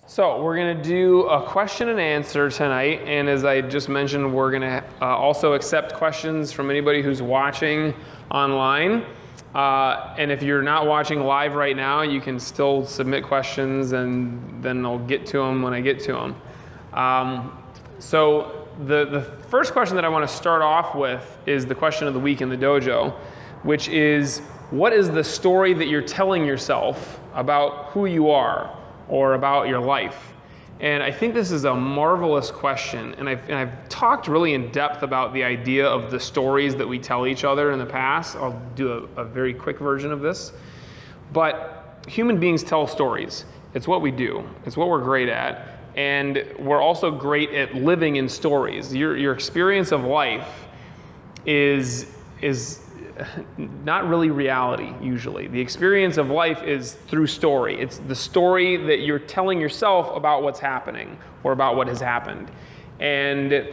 So we're going to do a question and answer tonight, and as I just mentioned, we're going to also accept questions from anybody who's watching online. And if you're not watching live right now, you can still submit questions, and then I'll get to them when I get to them. So the first question that I want to start off with is the question of the week in the dojo, which is, what is the story that you're telling yourself about who you are or about your life? And I think this is a marvelous question, and I've talked really in depth about the idea of the stories that we tell each other in the past. I'll do a very quick version of this. But human beings tell stories. It's what we do. It's what we're great at. And we're also great at living in stories. Your experience of life is not really reality, usually. The experience of life is through story. It's the story that you're telling yourself about what's happening or about what has happened. And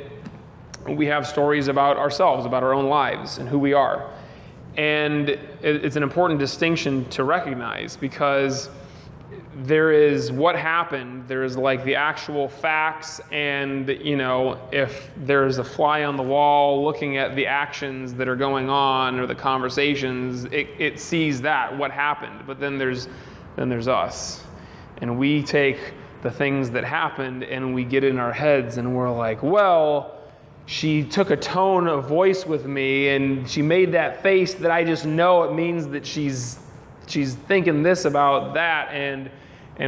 we have stories about ourselves, about our own lives and who we are. And it's an important distinction to recognize, because there is what happened, there's like the actual facts, and if there's a fly on the wall looking at the actions that are going on or the conversations, it sees that, what happened. But then there's us, and we take the things that happened and we get in our heads and we're like, well, she took a tone of voice with me and she made that face that I just know it means that she's thinking this about that, and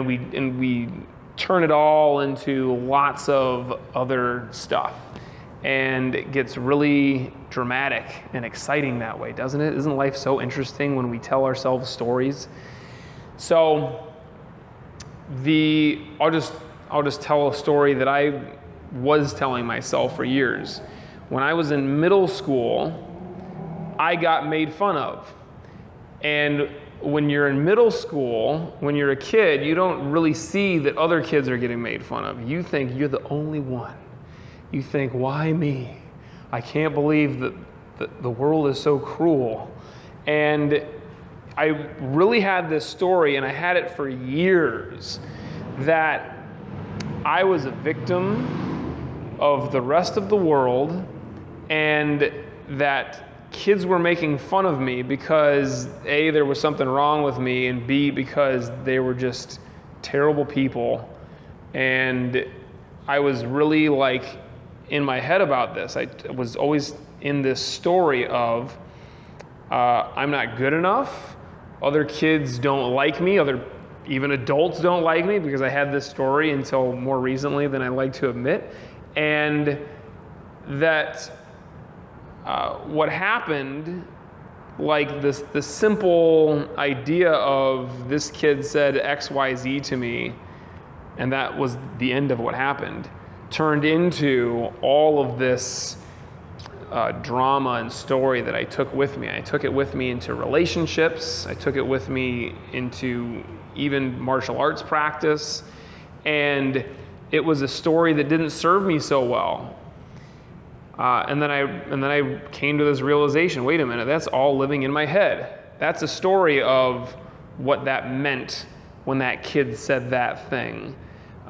we turn it all into lots of other stuff, and it gets really dramatic and exciting that way, doesn't it? Isn't life so interesting when we tell ourselves stories? So I'll just tell a story that I was telling myself for years. When I was in middle school, I got made fun of. And when you're in middle school, when you're a kid, you don't really see that other kids are getting made fun of. You think you're the only one. You think, why me? I can't believe that the world is so cruel. And I really had this story, and I had it for years, that I was a victim of the rest of the world, and that kids were making fun of me because A, there was something wrong with me, and B, because they were just terrible people. And I was really in my head about this. I was always in this story of I'm not good enough. Other kids don't like me. Even adults don't like me, because I had this story until more recently than I like to admit. And that what happened, the simple idea of this kid said XYZ to me, and that was the end of what happened, turned into all of this drama and story that I took with me. I took it with me into relationships. I took it with me into even martial arts practice. And it was a story that didn't serve me so well. And then I came to this realization, wait a minute, that's all living in my head. That's a story of what that meant when that kid said that thing.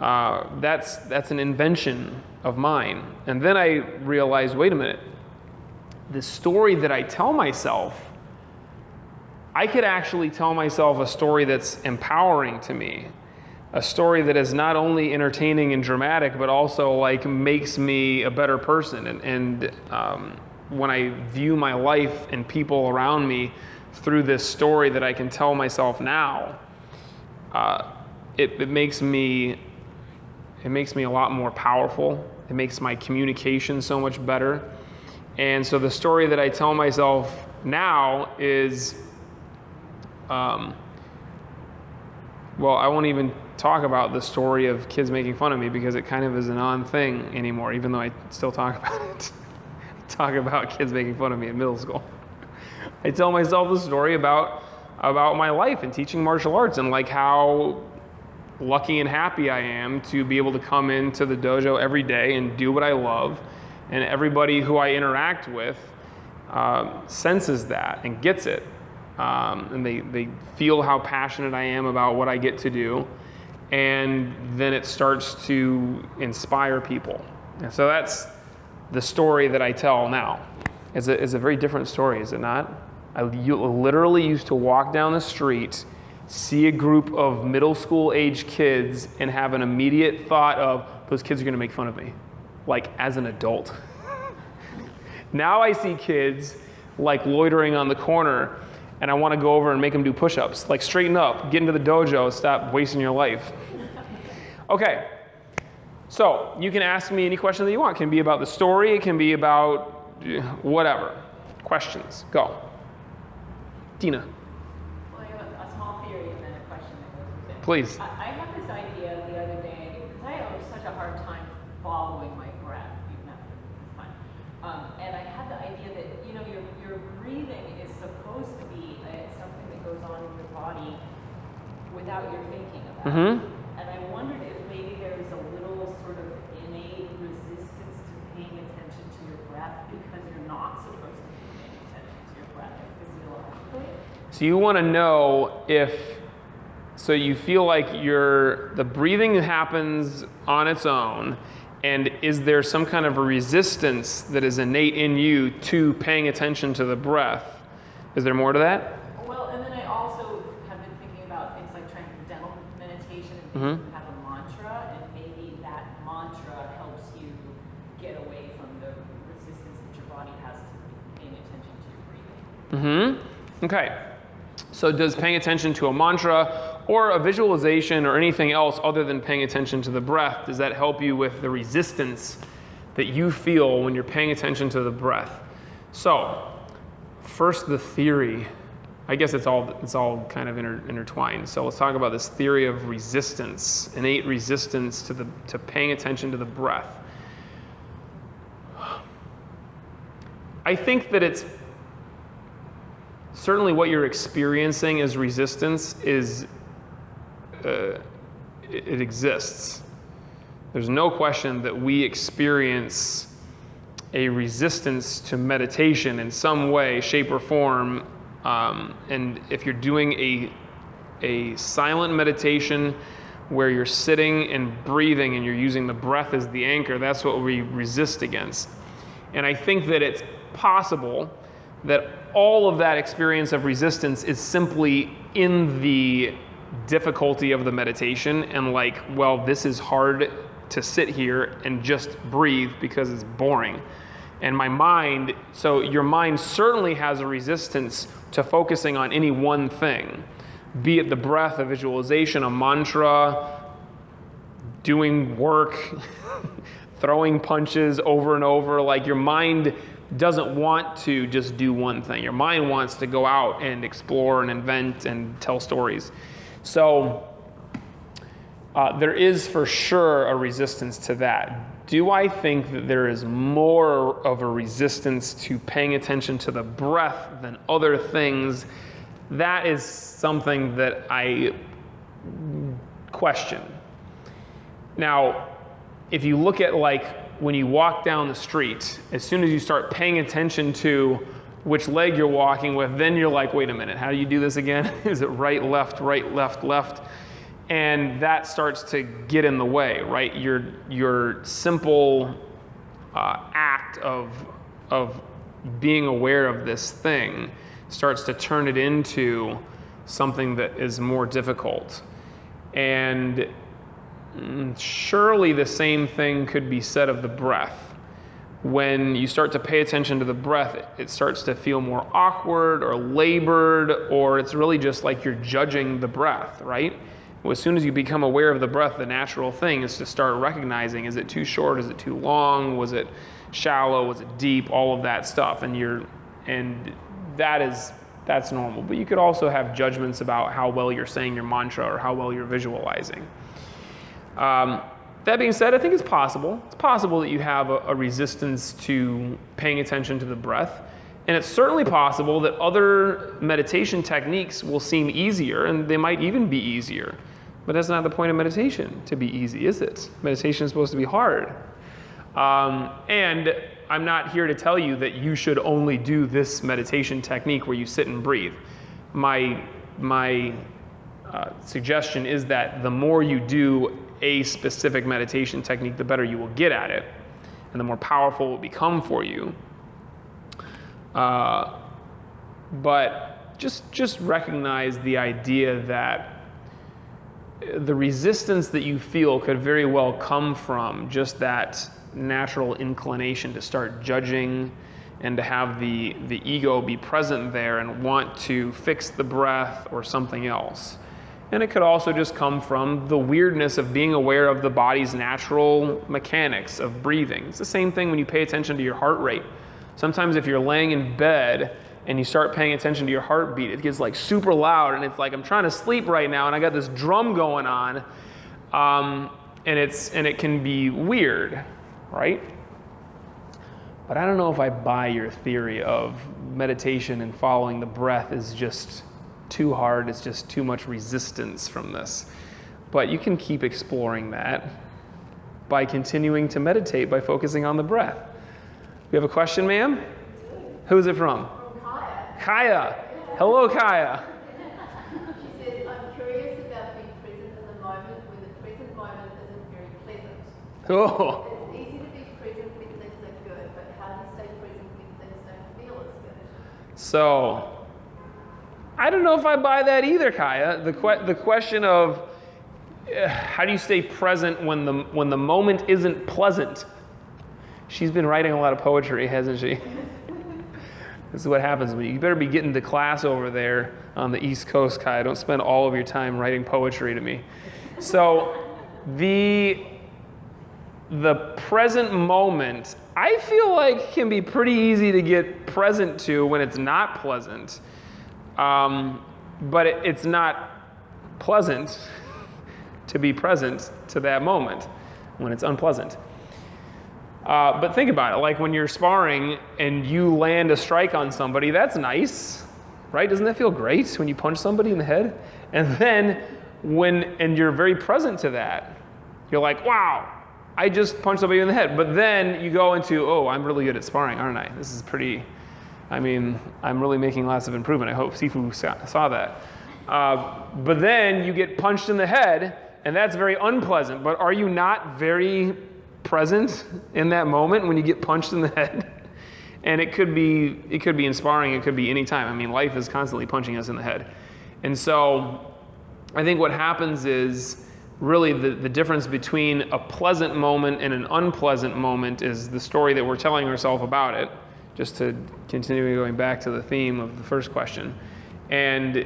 That's an invention of mine. And then I realized, wait a minute, the story that I tell myself, I could actually tell myself a story that's empowering to me. A story that is not only entertaining and dramatic, but also makes me a better person. And when I view my life and people around me through this story that I can tell myself now, it makes me a lot more powerful. It makes my communication so much better. And so the story that I tell myself now is, I won't even talk about the story of kids making fun of me, because it kind of is a non-thing anymore, even though I still talk about it. I talk about kids making fun of me in middle school. I tell myself the story about my life and teaching martial arts, and how lucky and happy I am to be able to come into the dojo every day and do what I love. And everybody who I interact with senses that and gets it. And they feel how passionate I am about what I get to do. and then it starts to inspire people. And so that's the story that I tell now. It's a very different story, is it not? You literally used to walk down the street, see a group of middle school age kids, and have an immediate thought of, those kids are going to make fun of me, like as an adult. Now I see kids like loitering on the corner, and I want to go over and make them do push-ups. Like, straighten up, get into the dojo, stop wasting your life. Okay, so you can ask me any question that you want. It can be about the story, it can be about whatever. Questions, go. Tina. Well, I have a small theory and then a question that goes with it. Please. I had this idea the other day, because I have such a hard time following my breath, even after this time. And I had the idea that, you know, your breathing is supposed to be something that goes on in your body without your thinking about it. And I wondered if maybe there is a little sort of innate resistance to paying attention to your breath because you're not supposed to be paying attention to your breath physiologically. So you want to know if, so you feel like the breathing happens on its own, and is there some kind of a resistance that is innate in you to paying attention to the breath? Is there more to that? Well, and then I also have been thinking about things like transcendental meditation and things that have a mantra, and maybe that mantra helps you get away from the resistance that your body has to paying attention to your breathing. Okay. So does paying attention to a mantra or a visualization or anything else other than paying attention to the breath, does that help you with the resistance that you feel when you're paying attention to the breath? So, first the theory. I guess it's all kind of intertwined. So let's talk about this theory of resistance, innate resistance to paying attention to the breath. I think that it's certainly what you're experiencing as resistance is, it exists. There's no question that we experience a resistance to meditation in some way, shape, or form. And if you're doing a silent meditation where you're sitting and breathing and you're using the breath as the anchor, that's what we resist against. And I think that it's possible that all of that experience of resistance is simply in the difficulty of the meditation and like, well, this is hard to sit here and just breathe because it's boring. And my mind, so your mind certainly has a resistance to focusing on any one thing, be it the breath, a visualization, a mantra, doing work, throwing punches over and over. Like, your mind doesn't want to just do one thing. Your mind wants to go out and explore and invent and tell stories. So there is for sure a resistance to that. Do I think that there is more of a resistance to paying attention to the breath than other things? That is something that I question. Now, if you look at like when you walk down the street, as soon as you start paying attention to which leg you're walking with, then you're like, wait a minute, how do you do this again? Is it right, left, left? And that starts to get in the way, right? Your simple act of being aware of this thing starts to turn it into something that is more difficult. And surely the same thing could be said of the breath. When you start to pay attention to the breath, it starts to feel more awkward or labored, or it's really just like you're judging the breath, right? Well, as soon as you become aware of the breath, the natural thing is to start recognizing, is it too short, is it too long, was it shallow, was it deep, all of that stuff. And that's normal. But you could also have judgments about how well you're saying your mantra or how well you're visualizing. That being said, I think it's possible. It's possible that you have a resistance to paying attention to the breath. And it's certainly possible that other meditation techniques will seem easier, and they might even be easier. But that's not the point of meditation, to be easy, is it? Meditation is supposed to be hard. And I'm not here to tell you that you should only do this meditation technique where you sit and breathe. My suggestion is that the more you do a specific meditation technique, the better you will get at it, and the more powerful it will become for you. But just recognize the idea that the resistance that you feel could very well come from just that natural inclination to start judging and to have the ego be present there and want to fix the breath or something else. And it could also just come from the weirdness of being aware of the body's natural mechanics of breathing. It's the same thing when you pay attention to your heart rate. Sometimes if you're laying in bed and you start paying attention to your heartbeat, it gets like super loud, and it's like, I'm trying to sleep right now and I got this drum going on, and it can be weird, right? But I don't know if I buy your theory of meditation and following the breath is just too hard. It's just too much resistance from this. But you can keep exploring that by continuing to meditate, by focusing on the breath. We have a question, ma'am? Who is it from? Kaya. Kaya. Hello, Kaya. She says, I'm curious about being present in the moment when the present moment isn't very pleasant. Oh. It's easy to be present when things are good, but how do you stay present when things don't feel as good? So, I don't know if I buy that either, Kaya. The question of how do you stay present when the moment isn't pleasant? She's been writing a lot of poetry, hasn't she? This is what happens when you better be getting to class over there on the East Coast, Kaya. Don't spend all of your time writing poetry to me. So the present moment, I feel like can be pretty easy to get present to when it's not pleasant. But it's not pleasant to be present to that moment when it's unpleasant. But think about it, like when you're sparring and you land a strike on somebody, that's nice, right? Doesn't that feel great when you punch somebody in the head? And then and you're very present to that, you're like, wow, I just punched somebody in the head. But then you go into, oh, I'm really good at sparring, aren't I? This is pretty, I'm really making lots of improvement. I hope Sifu saw that. But then you get punched in the head, and that's very unpleasant. But are you not very present in that moment when you get punched in the head? And it could be inspiring. It could be any time. I mean, life is constantly punching us in the head. And so I think what happens is really the difference between a pleasant moment and an unpleasant moment is the story that we're telling ourselves about it, just to continue going back to the theme of the first question. And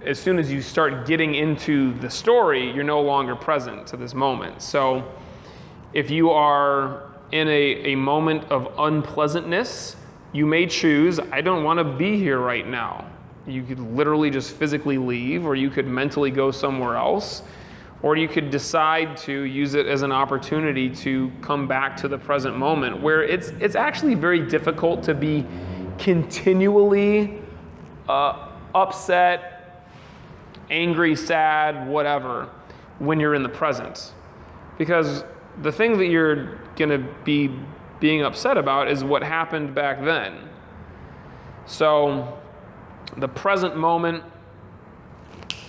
as soon as you start getting into the story, you're no longer present to this moment. So if you are in a moment of unpleasantness, you may choose, I don't want to be here right now. You could literally just physically leave, or you could mentally go somewhere else, or you could decide to use it as an opportunity to come back to the present moment, where it's actually very difficult to be continually upset, angry, sad, whatever, when you're in the present. Because the thing that you're going to be being upset about is what happened back then. So the present moment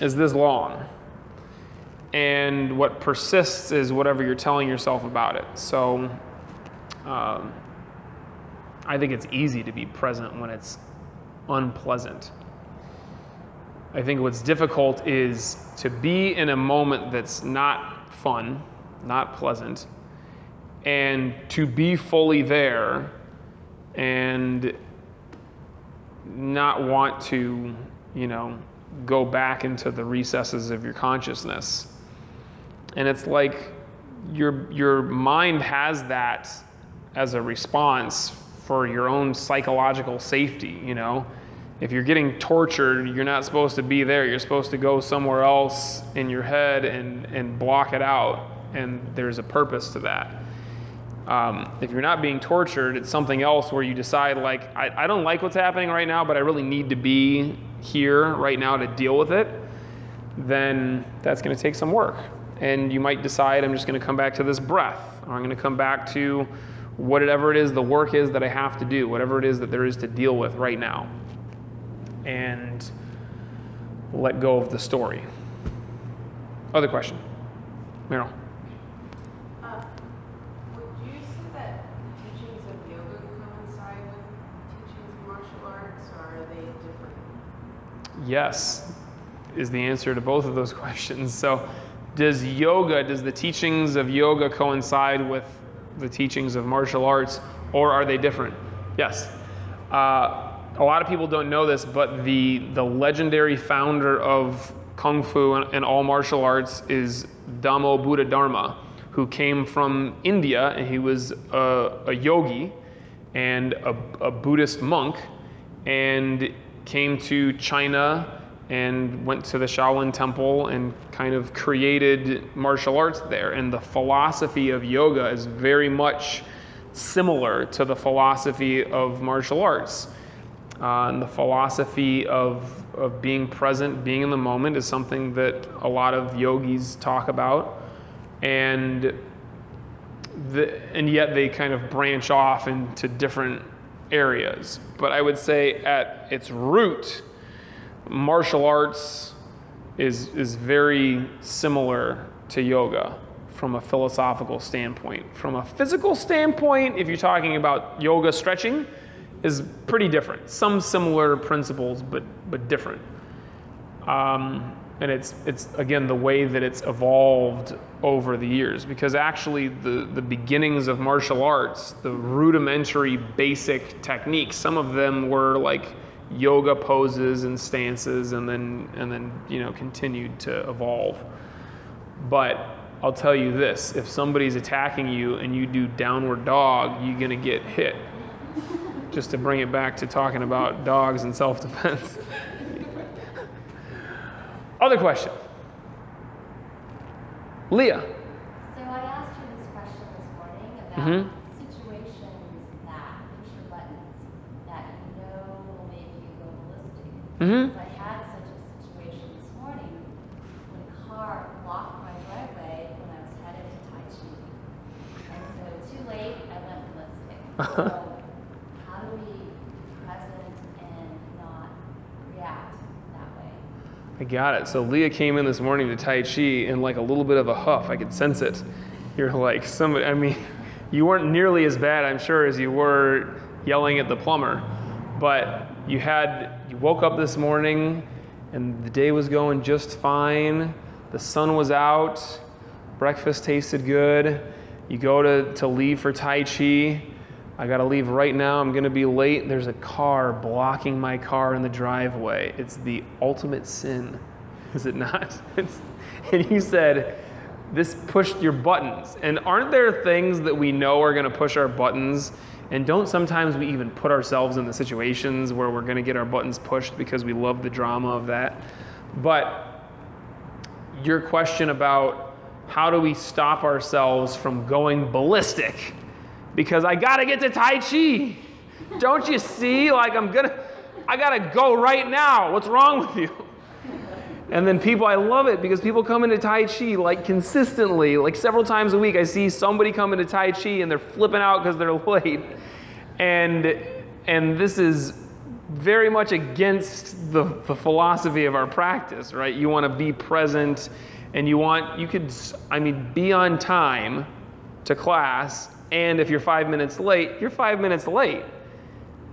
is this long. And what persists is whatever you're telling yourself about it. So I think it's easy to be present when it's unpleasant. I think what's difficult is to be in a moment that's not fun, not pleasant, and to be fully there and not want to, go back into the recesses of your consciousness. And it's like your mind has that as a response for your own psychological safety, If you're getting tortured, you're not supposed to be there. You're supposed to go somewhere else in your head and block it out. And there's a purpose to that. If you're not being tortured, it's something else where you decide, like, I don't like what's happening right now, but I really need to be here right now to deal with it. Then that's going to take some work. And you might decide, I'm just going to come back to this breath, or I'm going to come back to whatever it is the work is that I have to do, whatever it is that there is to deal with right now, and let go of the story. Other question. Meryl. Would you say that teachings of yoga coincide with teachings of martial arts, or are they different? Yes, is the answer to both of those questions. So, does the teachings of yoga coincide with the teachings of martial arts, or are they different? Yes. A lot of people don't know this, but the legendary founder of Kung Fu and all martial arts is Dhammo Buddha Dharma, who came from India, and he was a yogi and a Buddhist monk, and came to China and went to the Shaolin Temple and kind of created martial arts there. And the philosophy of yoga is very much similar to the philosophy of martial arts. And the philosophy of being present, being in the moment is something that a lot of yogis talk about. And yet they kind of branch off into different areas. But I would say at its root, martial arts is very similar to yoga from a philosophical standpoint. From a physical standpoint, if you're talking about yoga stretching, is pretty different. Some similar principles, but different. And it's again the way that it's evolved over the years, because actually the beginnings of martial arts, the rudimentary basic techniques, some of them were like yoga poses and stances, and then continued to evolve. But I'll tell you this: if somebody's attacking you and you do downward dog, you're gonna get hit. Just to bring it back to talking about dogs and self-defense. Other question. Leah. So I asked you this question this morning about situations that push your buttons that you know will make you go ballistic. I had such a situation this morning when a car blocked my driveway when I was headed to Tai Chi. And so too late, I went ballistic. So how do we be present and not react that way? I got it. So Leah came in this morning to Tai Chi in like a little bit of a huff. I could sense it. You're like somebody, I mean, you weren't nearly as bad, I'm sure, as you were yelling at the plumber. But you woke up this morning and the day was going just fine. The sun was out. Breakfast tasted good. You go to leave for Tai Chi. I gotta leave right now, I'm gonna be late. There's a car blocking my car in the driveway. It's the ultimate sin, is it not? And you said, this pushed your buttons. And aren't there things that we know are gonna push our buttons? And don't sometimes we even put ourselves in the situations where we're gonna get our buttons pushed because we love the drama of that? But your question about how do we stop ourselves from going ballistic? Because I gotta get to Tai Chi. Don't you see? Like I gotta go right now. What's wrong with you? And then I love it because people come into Tai Chi like consistently, like several times a week. I see somebody come into Tai Chi and they're flipping out because they're late. And this is very much against the philosophy of our practice, right? You want to be present, and be on time to class. And if you're 5 minutes late, you're 5 minutes late.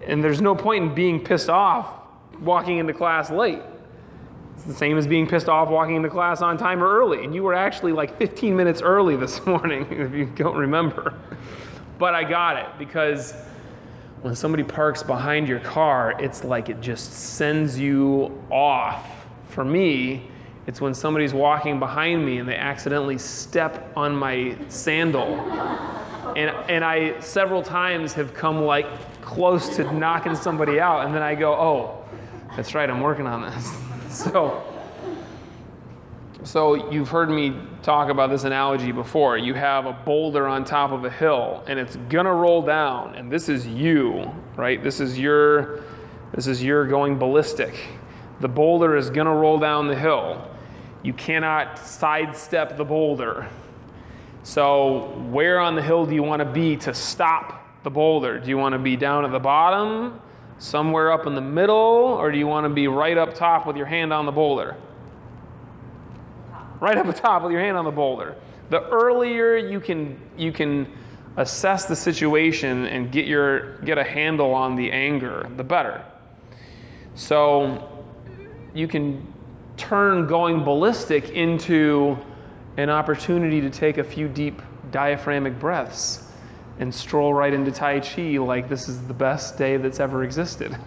And there's no point in being pissed off walking into class late. It's the same as being pissed off walking into class on time or early. And you were actually like 15 minutes early this morning, if you don't remember. But I got it, because when somebody parks behind your car, it's like it just sends you off. For me, it's when somebody's walking behind me and they accidentally step on my sandal. And I several times have come like close to knocking somebody out, and then I go, oh, that's right, I'm working on this. So you've heard me talk about this analogy before. You have a boulder on top of a hill, and it's gonna roll down, and this is you, right? This is your going ballistic. The boulder is gonna roll down the hill. You cannot sidestep the boulder. So where on the hill do you want to be to stop the boulder? Do you want to be down at the bottom, somewhere up in the middle, or do you want to be right up top with your hand on the boulder? right up the top with your hand on the boulder. The earlier you can assess the situation and get a handle on the anger, the better. So you can turn going ballistic into an opportunity to take a few deep diaphragmatic breaths and stroll right into Tai Chi like this is the best day that's ever existed.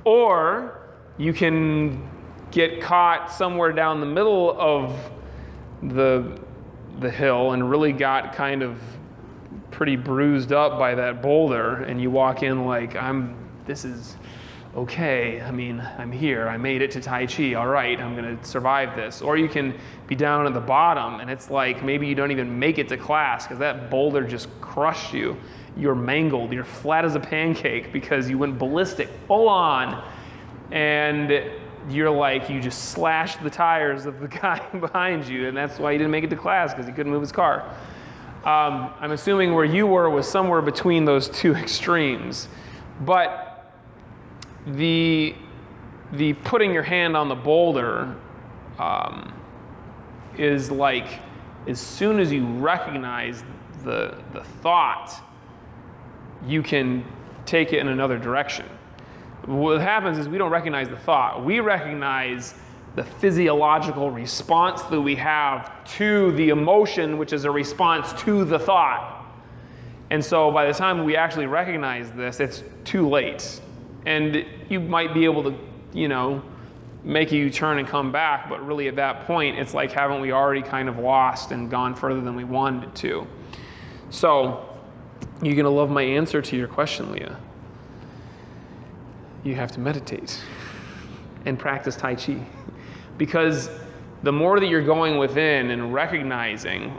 Or you can get caught somewhere down the middle of the hill and really got kind of pretty bruised up by that boulder, and you walk in like, this is okay, I mean, I'm here, I made it to Tai Chi, all right, I'm gonna survive this. Or you can be down at the bottom and it's like maybe you don't even make it to class because that boulder just crushed you. You're mangled, you're flat as a pancake because you went ballistic full on, and you're like, you just slashed the tires of the guy behind you, and that's why he didn't make it to class, because he couldn't move his car. I'm assuming where you were was somewhere between those two extremes. But the putting your hand on the boulder is like, as soon as you recognize the thought, you can take it in another direction. What happens is we don't recognize the thought. We recognize the physiological response that we have to the emotion, which is a response to the thought. And so by the time we actually recognize this, it's too late. And you might be able to, make you turn and come back, but really at that point, it's like, haven't we already kind of lost and gone further than we wanted to? So, you're gonna love my answer to your question, Leah. You have to meditate and practice Tai Chi. Because the more that you're going within and recognizing,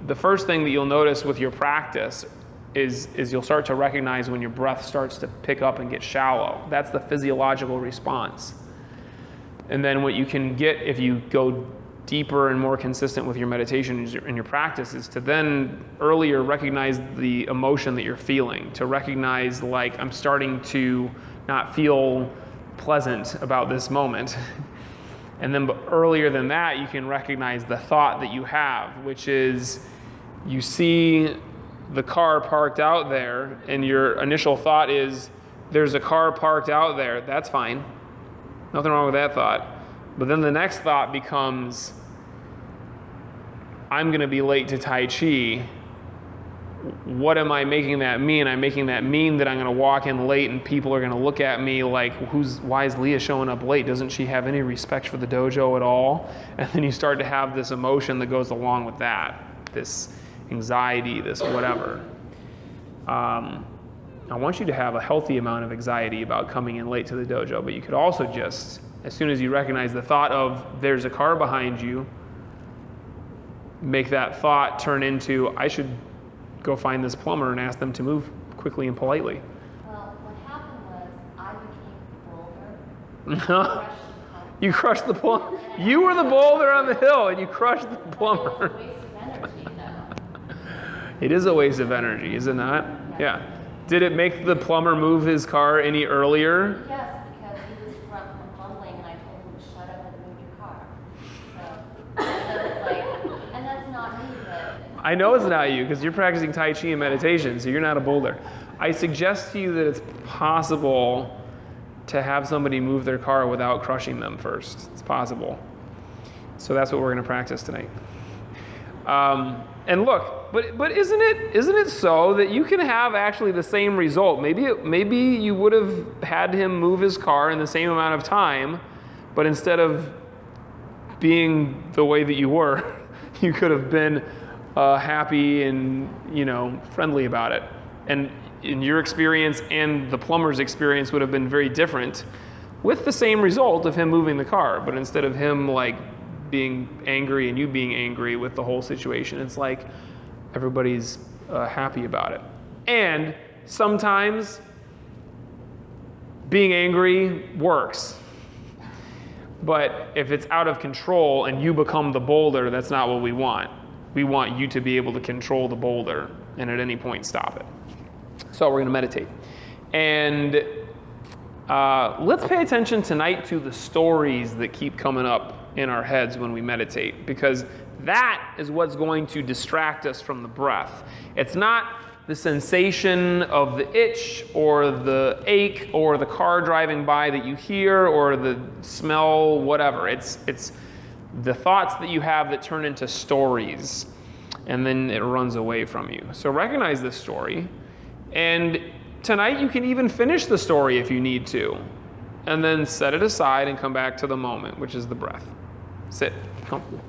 the first thing that you'll notice with your practice is you'll start to recognize when your breath starts to pick up and get shallow. That's the physiological response. And then what you can get if you go deeper and more consistent with your meditation and your practice is to then earlier recognize the emotion that you're feeling, to recognize like, I'm starting to not feel pleasant about this moment. And then earlier than that, you can recognize the thought that you have, which is you see the car parked out there and your initial thought is, there's a car parked out there, that's fine. Nothing wrong with that thought. But then the next thought becomes, I'm gonna be late to Tai Chi. What am I making that mean? I'm making that mean that I'm gonna walk in late and people are gonna look at me like, why is Leah showing up late? Doesn't she have any respect for the dojo at all? And then you start to have this emotion that goes along with that, this anxiety, this whatever. I want you to have a healthy amount of anxiety about coming in late to the dojo, but you could also just, as soon as you recognize the thought of there's a car behind you, make that thought turn into, I should go find this plumber and ask them to move quickly and politely. Well, what happened was I became the boulder. You crushed the plumber. You were the boulder on the hill and you crushed the plumber. It's a waste of energy, though. It is a waste of energy, is it not? Yeah. Did it make the plumber move his car any earlier? Yes, because he was fumbling and I told him to shut up and move your car. So it's like, and that's not me, but... I know it's not you because you're practicing Tai Chi and meditation, so you're not a boulder. I suggest to you that it's possible to have somebody move their car without crushing them first. It's possible. So that's what we're going to practice tonight. And look, but isn't it so that you can have actually the same result? Maybe you would have had him move his car in the same amount of time, but instead of being the way that you were, you could have been happy and friendly about it. And in your experience and the plumber's experience would have been very different, with the same result of him moving the car, but instead of him like being angry and you being angry with the whole situation, it's like everybody's happy about it. And sometimes being angry works. But if it's out of control and you become the boulder, that's not what we want. We want you to be able to control the boulder and at any point stop it. So we're going to meditate. And let's pay attention tonight to the stories that keep coming up in our heads when we meditate, because that is what's going to distract us from the breath. It's not the sensation of the itch or the ache or the car driving by that you hear or the smell, whatever. It's the thoughts that you have that turn into stories, and then it runs away from you. So recognize this story, and tonight you can even finish the story if you need to, and then set it aside and come back to the moment, which is the breath. Sit comfortable.